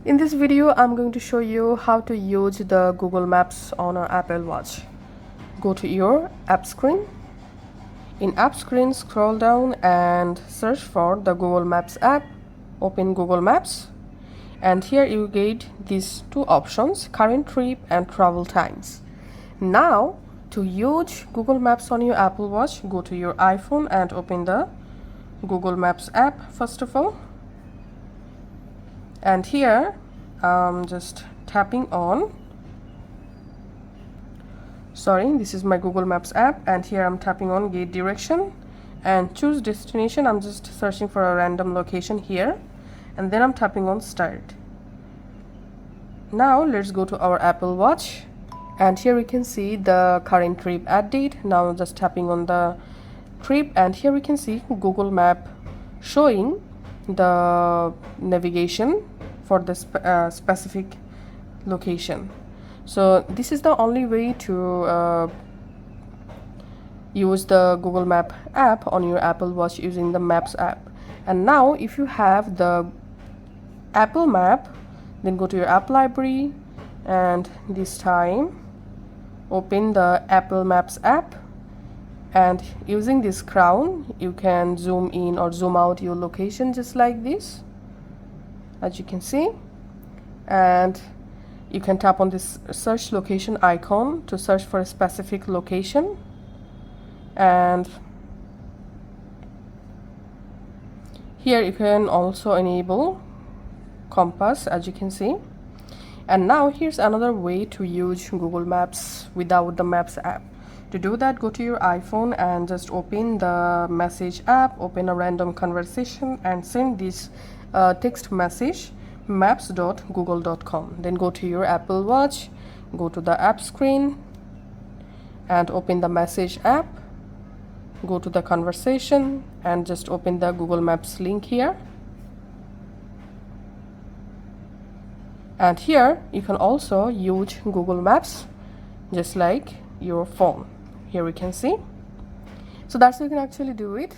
In this video, I'm going to show you how to use the Google Maps on an Apple Watch. Go to your app screen. In app screen, scroll down and search for the Google Maps app. Open Google Maps. And here you get these two options, current trip and travel times. Now, to use Google Maps on your Apple Watch, go to your iPhone and open the Google Maps app first of all. And here I'm just tapping on, this is my Google Maps app, and here I'm tapping on get direction and choose destination. I'm just searching for a random location here, and then I'm tapping on start. Now let's go to our Apple Watch, and here we can see the current trip add date. Now I'm just tapping on the trip, and here we can see Google Map showing the navigation for the specific location. So this is the only way to use the Google Map app on your Apple Watch using the Maps app. And now if you have the Apple Map, then go to your app library, and this time open the Apple Maps app, and using this crown you can zoom in or zoom out your location just like this, as you can see. And you can tap on this search location icon to search for a specific location, and here you can also enable compass, as you can see. And now here's another way to use Google Maps without the Maps app. To do that, go to your iPhone and just open the message app, open a random conversation and send this text message maps.google.com. Then go to your Apple Watch, go to the app screen and open the message app, go to the conversation and just open the Google Maps link here. And here you can also use Google Maps just like your phone. Here we can see. So that's how you can actually do it.